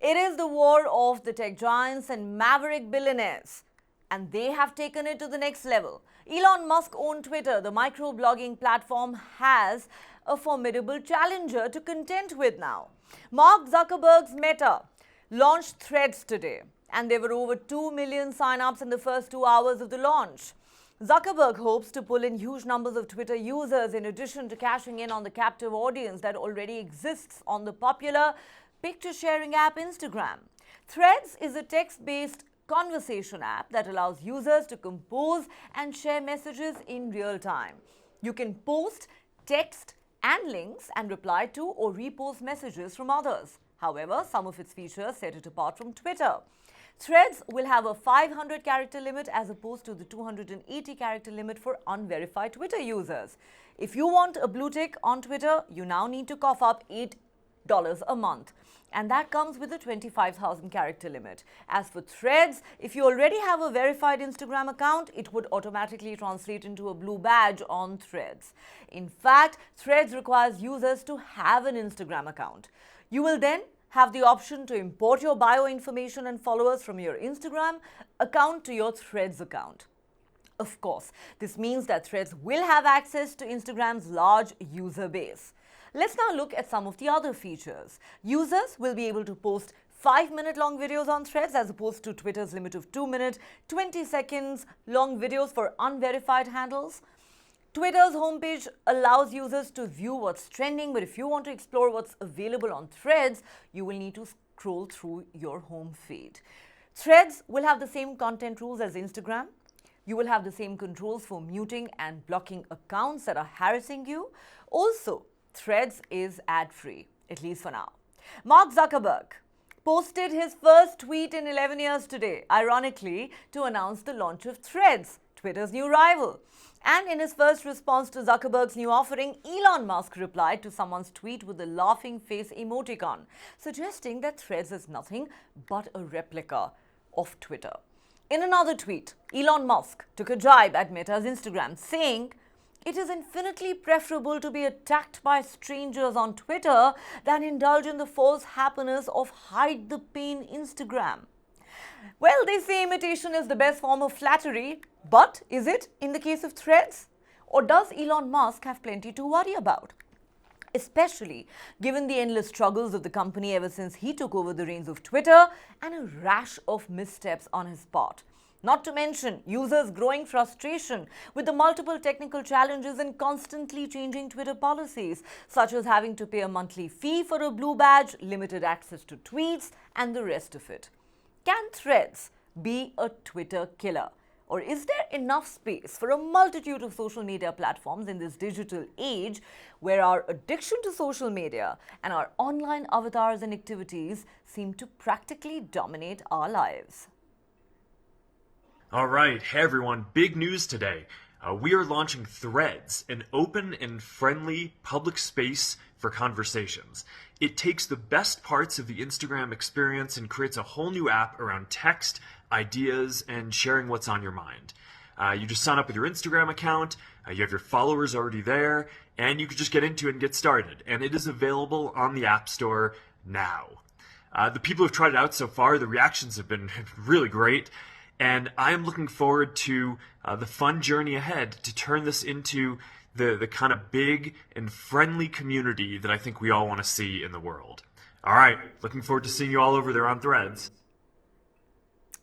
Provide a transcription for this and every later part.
It is the war of the tech giants and maverick billionaires, and they have taken it to the next level. Elon Musk owned Twitter. The microblogging platform has a formidable challenger to contend with now. Mark Zuckerberg's Meta launched Threads today, and there were over 2 million sign-ups in the first 2 hours of the launch. Zuckerberg hopes to pull in huge numbers of Twitter users in addition to cashing in on the captive audience that already exists on the popular picture-sharing app Instagram. Threads is a text-based conversation app that allows users to compose and share messages in real time. You can post, text, and links and reply to or repost messages from others. However, some of its features set it apart from Twitter. Threads will have a 500-character limit as opposed to the 280-character limit for unverified Twitter users. If you want a blue tick on Twitter, you now need to cough up $8 a month. And that comes with a 25,000-character limit. As for Threads, if you already have a verified Instagram account, it would automatically translate into a blue badge on Threads. In fact, Threads requires users to have an Instagram account. You will then have the option to import your bio information and followers from your Instagram account to your Threads account. Of course, this means that Threads will have access to Instagram's large user base. Let's now look at some of the other features. Users will be able to post 5-minute long videos on Threads as opposed to Twitter's limit of 2-minute, 20 seconds long videos for unverified handles. Twitter's homepage allows users to view what's trending, but if you want to explore what's available on Threads, you will need to scroll through your home feed. Threads will have the same content rules as Instagram. You will have the same controls for muting and blocking accounts that are harassing you. Also, Threads is ad-free, at least for now. Mark Zuckerberg posted his first tweet in 11 years today, ironically, to announce the launch of Threads, Twitter's new rival. And in his first response to Zuckerberg's new offering, Elon Musk replied to someone's tweet with a laughing face emoticon, suggesting that Threads is nothing but a replica of Twitter. In another tweet, Elon Musk took a jibe at Meta's Instagram, saying, "It is infinitely preferable to be attacked by strangers on Twitter than indulge in the false happiness of hide the pain Instagram." Well, they say imitation is the best form of flattery, but is it in the case of Threads? Or does Elon Musk have plenty to worry about? Especially given the endless struggles of the company ever since he took over the reins of Twitter and a rash of missteps on his part. Not to mention users' growing frustration with the multiple technical challenges and constantly changing Twitter policies, such as having to pay a monthly fee for a blue badge, limited access to tweets, and the rest of it. Can Threads be a Twitter killer? Or is there enough space for a multitude of social media platforms in this digital age where our addiction to social media and our online avatars and activities seem to practically dominate our lives? All right, hey everyone, big news today. We are launching Threads, an open and friendly public space for conversations. It takes the best parts of the Instagram experience and creates a whole new app around text, ideas, and sharing what's on your mind. You just sign up with your Instagram account, you have your followers already there, and you can just get into it and get started. And it is available on the App Store now. The people who've tried it out so far, the reactions have been really great. And I am looking forward to the fun journey ahead to turn this into the kind of big and friendly community that I think we all want to see in the world. All right, looking forward to seeing you all over there on Threads.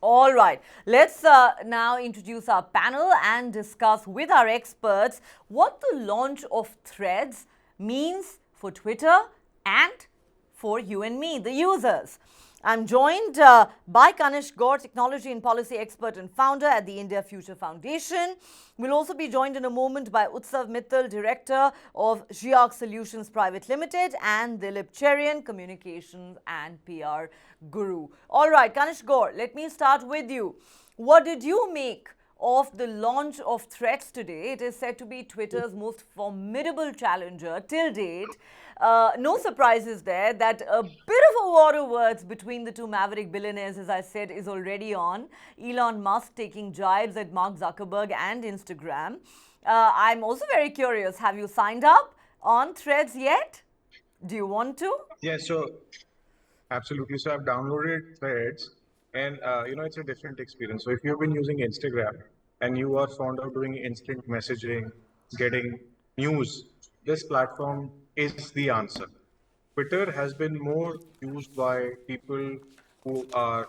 All right, let's now introduce our panel and discuss with our experts what the launch of Threads means for Twitter and for you and me, the users. I'm joined by Kanish Gaur, technology and policy expert and founder at the India Future Foundation. We'll also be joined in a moment by Utsav Mittal, director of Giarc Solutions Private Limited, and Dilip Cherian, communications and PR guru. All right, Kanish Gaur, let me start with you. What did you make of the launch of Threads today? It is said to be Twitter's most formidable challenger till date. No surprises there that a bit of a war of words between the two maverick billionaires, as I said, is already on. Elon Musk taking jibes at Mark Zuckerberg and Instagram. I'm also very curious, have you signed up on Threads yet? Do you want to? Yeah, so Absolutely. So I've downloaded Threads, and it's a different experience. So if you've been using Instagram and you are fond of doing instant messaging, getting news, this platform is the answer. Twitter has been more used by people who are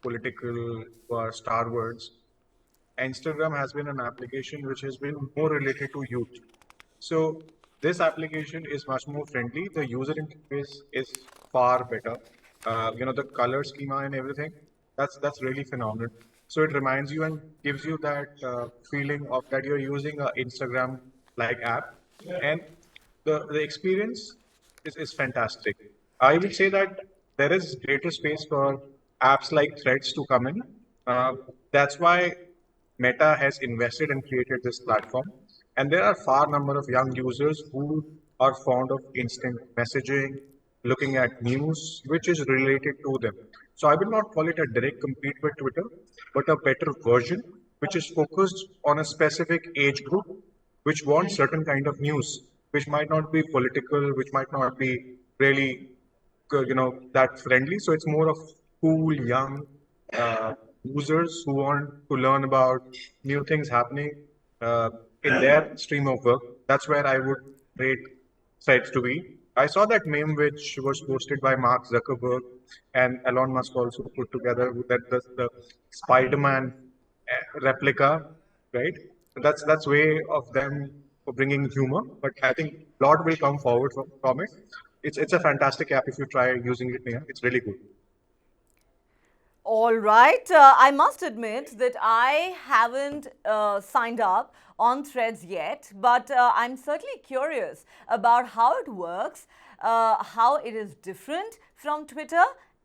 political, who are starwards. Instagram has been an application which has been more related to youth. So this application is much more friendly. The user interface is far better. The color schema and everything. That's really phenomenal. So it reminds you and gives you that feeling of that you're using a Instagram like app, and the experience is fantastic. I will say that there is greater space for apps like Threads to come in. Uh, that's why Meta has invested and created this platform. And there are far number of young users who are fond of instant messaging, looking at news, which is related to them. So I will not call it a direct compete with Twitter, but a better version, which is focused on a specific age group, which wants certain kind of news, which might not be political, which might not be really that friendly. So it's more of cool young uh, users who want to learn about new things happening uh, in their stream of work. That's where I would rate Threads to be. I saw that meme which was posted by Mark Zuckerberg and Elon Musk also put together with that the Spider-Man replica, right? That's way of them for bringing humor. But I think a lot will come forward from it. It's a fantastic app if you try using it. Yeah, it's really good. All right. I must admit that I haven't signed up on Threads yet, but I'm certainly curious about how it works, how it is different from Twitter,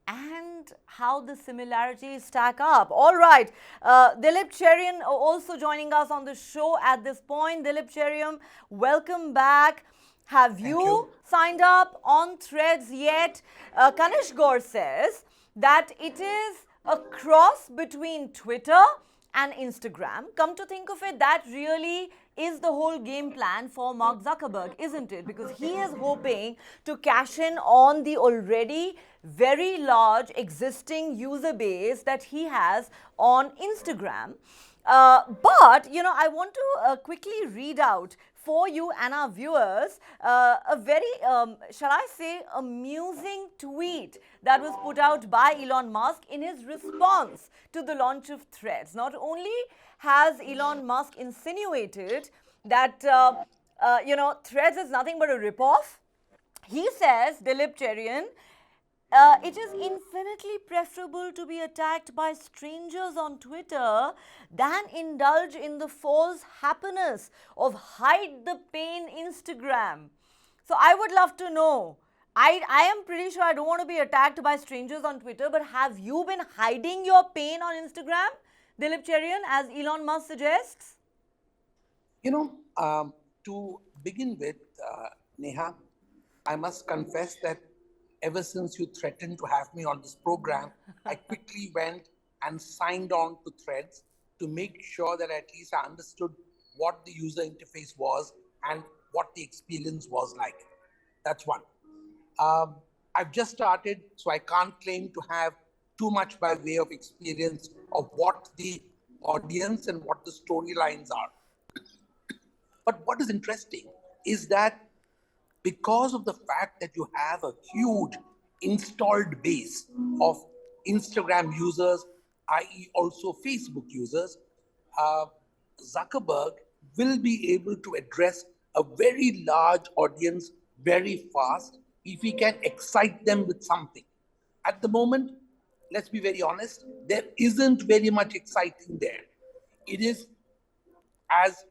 and how the similarities stack up. All right. Dilip Cherian also joining us on the show at this point. Dilip Cherian, welcome back. Have you signed up on Threads yet? Kanish Gaur says that it is a cross between Twitter and Instagram. Come to think of it, that really is the whole game plan for Mark Zuckerberg, isn't it? Because he is hoping to cash in on the already very large existing user base that he has on Instagram. But I want to quickly read out for you and our viewers a very, shall I say, amusing tweet that was put out by Elon Musk in his response to the launch of Threads. Not only has Elon Musk insinuated that, Threads is nothing but a ripoff, he says, Dilip Cherian, it is infinitely preferable to be attacked by strangers on Twitter than indulge in the false happiness of hide the pain Instagram. So I would love to know. I am pretty sure I don't want to be attacked by strangers on Twitter, but have you been hiding your pain on Instagram, Dilip Cherian, as Elon Musk suggests? To begin with, Neha, I must confess that ever since you threatened to have me on this program, I quickly went and signed on to Threads to make sure that at least I understood what the user interface was and what the experience was like. That's one. I've just started, so I can't claim to have too much by way of experience of what the audience and what the storylines are. But what is interesting is that because of the fact that you have a huge installed base of Instagram users, i.e., also Facebook users, uh, Zuckerberg will be able to address a very large audience very fast if he can excite them with something. At the moment, let's be very honest, there isn't very much exciting there. It is, as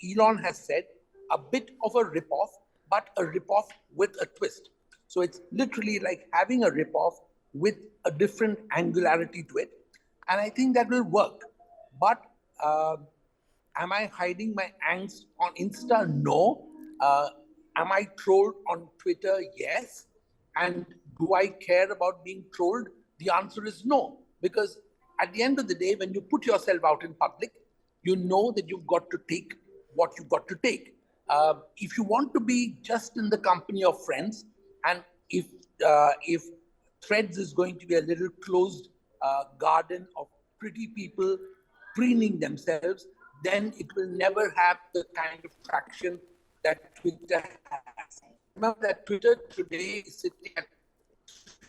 Elon has said, a bit of a ripoff, but a ripoff with a twist. So it's literally like having a ripoff with a different angularity to it. And I think that will work. But uh, am I hiding my angst on Insta? No. Am I trolled on Twitter? Yes. And do I care about being trolled? The answer is no. Because at the end of the day, when you put yourself out in public, you know that you've got to take what you've got to take. If you want to be just in the company of friends, and if Threads is going to be a little closed garden of pretty people preening themselves, then it will never have the kind of traction that Twitter has. Remember that Twitter today is sitting at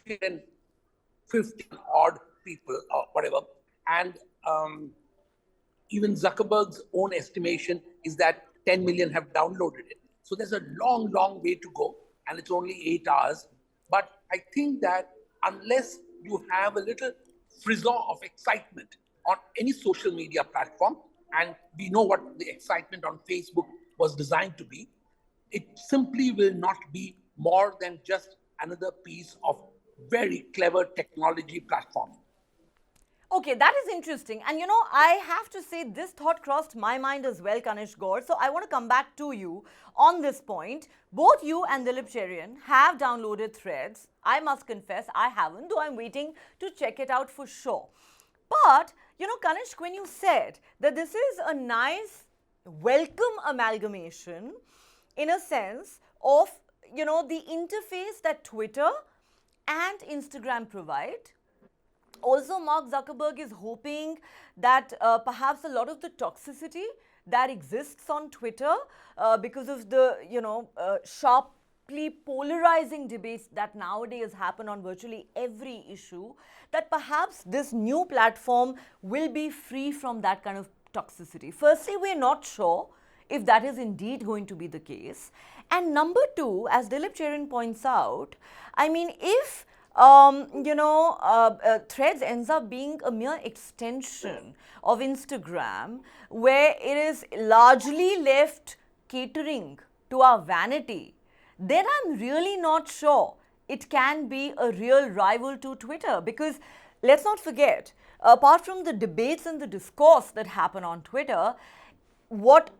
350 odd people or whatever, and even Zuckerberg's own estimation is that 10 million have downloaded it. So there's a long, long way to go, and it's only 8 hours. But I think that unless you have a little frisson of excitement on any social media platform, and we know what the excitement on Facebook was designed to be, it simply will not be more than just another piece of very clever technology platform. Okay, that is interesting. And you know, I have to say this thought crossed my mind as well, Kanish Gaur. So I want to come back to you on this point. Both you and Dilip Cherian have downloaded Threads. I must confess, I haven't, though I'm waiting to check it out for sure. But, you know, Kanishk, when you said that this is a nice, welcome amalgamation, in a sense, of, you know, the interface that Twitter and Instagram provide. Also, Mark Zuckerberg is hoping that perhaps a lot of the toxicity that exists on Twitter because of the, sharply polarizing debates that nowadays happen on virtually every issue, that perhaps this new platform will be free from that kind of toxicity. Firstly, we're not sure if that is indeed going to be the case. And number two, as Dilip Cherian points out, I mean, if Threads ends up being a mere extension of Instagram, where it is largely left catering to our vanity, then I'm really not sure it can be a real rival to Twitter. Because let's not forget, apart from the debates and the discourse that happen on Twitter, what,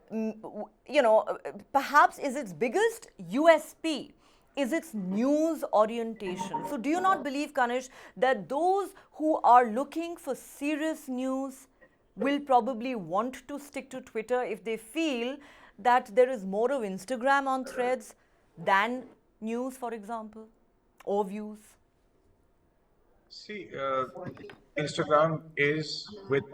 perhaps is its biggest USP is its news orientation. So do you not believe, Kanish, that those who are looking for serious news will probably want to stick to Twitter if they feel that there is more of Instagram on Threads than news, for example, or views? See, Instagram is with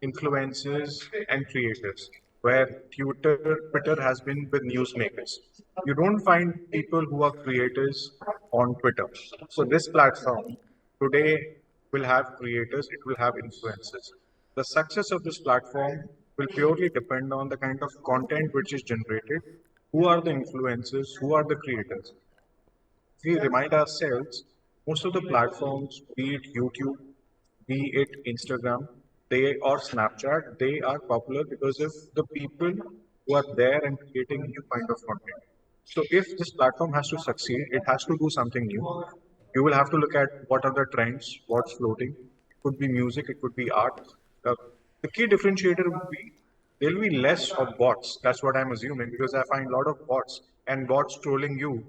influencers and creators, where Twitter has been with newsmakers. You don't find people who are creators on Twitter. So this platform today will have creators, it will have influencers. The success of this platform will purely depend on the kind of content which is generated, who are the influencers, who are the creators. We remind ourselves, most of the platforms, be it YouTube, be it Instagram, they or Snapchat, they are popular because of the people who are there and creating new kind of content. So if this platform has to succeed, it has to do something new. You will have to look at what are the trends, what's floating. It could be music, it could be art. Uh, the key differentiator would be there will be less of bots. That's what I'm assuming because I find a lot of bots and bots trolling you,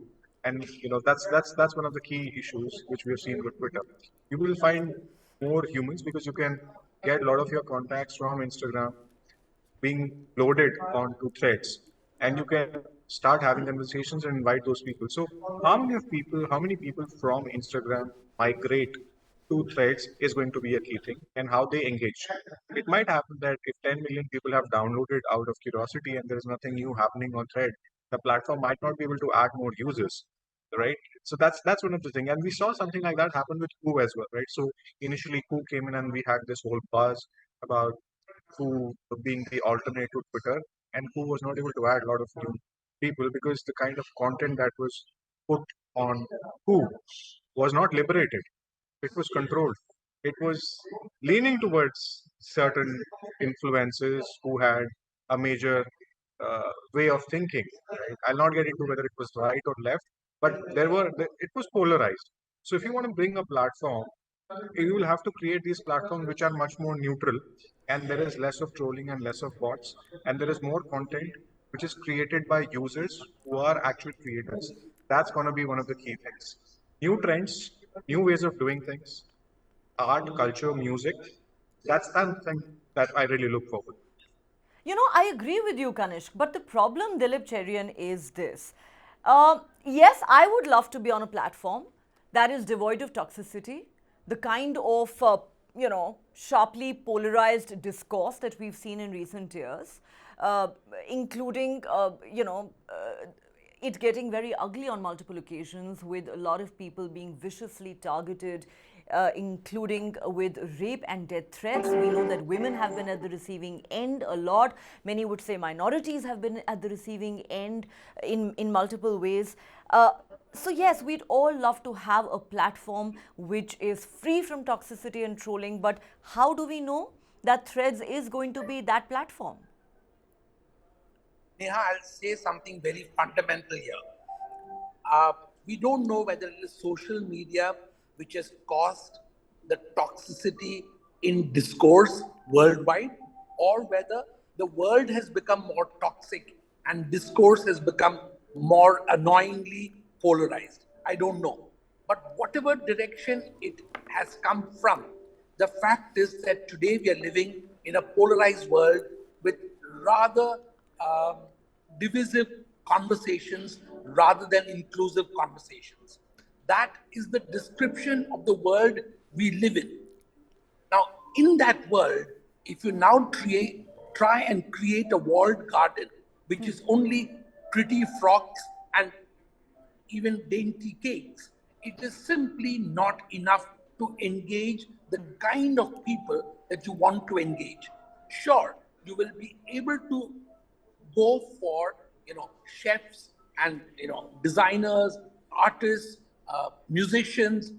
and that's one of the key issues which we have seen with Twitter. You will find more humans because you can get a lot of your contacts from Instagram being loaded onto threads, and you can start having conversations and invite those people. So how many people from Instagram migrate to threads is going to be a key thing, and how they engage. It might happen that if 10 million people have downloaded out of curiosity and there is nothing new happening on thread, the platform might not be able to add more users, right? So that's one of the things, and we saw something like that happen with Ku as well, right? So initially Ku came in and we had this whole buzz about who being the alternate to Twitter, and who was not able to add a lot of new people because the kind of content that was put on who was not liberated. It was controlled. It was leaning towards certain influences who had a major way of thinking. Right? I'll not get into whether it was right or left, but it was polarized. So if you want to bring a platform, you will have to create these platforms which are much more neutral, and there is less of trolling and less of bots, and there is more content which is created by users who are actual creators. That's going to be one of the key things. New trends, new ways of doing things, art, culture, music. That's something that I really look forward to. You know, I agree with you, Kanishk, but the problem, Dilip Cherian, is this. Yes, I would love to be on a platform that is devoid of toxicity, the kind of sharply polarized discourse that we've seen in recent years, including it getting very ugly on multiple occasions, with a lot of people being viciously targeted, including with rape and death threats. We know that women have been at the receiving end a lot. Many would say minorities have been at the receiving end in multiple ways. So yes, we'd all love to have a platform which is free from toxicity and trolling, but how do we know that Threads is going to be that platform? Neha, I'll say something very fundamental here. We don't know whether it is social media which has caused the toxicity in discourse worldwide, or whether the world has become more toxic and discourse has become more annoyingly polarized. I don't know. But whatever direction it has come from, the fact is that today we are living in a polarized world with rather divisive conversations rather than inclusive conversations. That is the description of the world we live in. Now, in that world, if you now try and create a walled garden, which is only pretty frocks and even dainty cakes, it is simply not enough to engage the kind of people that you want to engage. Sure, you will be able to go for chefs and designers, artists, musicians,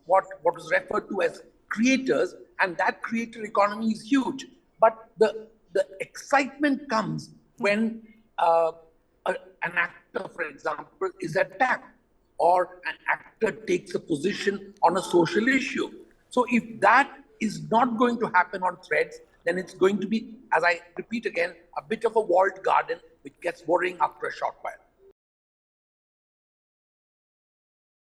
what is referred to as creators, and that creator economy is huge. But the excitement comes when an actor, for example, is attacked, or an actor takes a position on a social issue. So if that is not going to happen on Threads, then it's going to be, as I repeat again, a bit of a walled garden, which gets boring after a short while.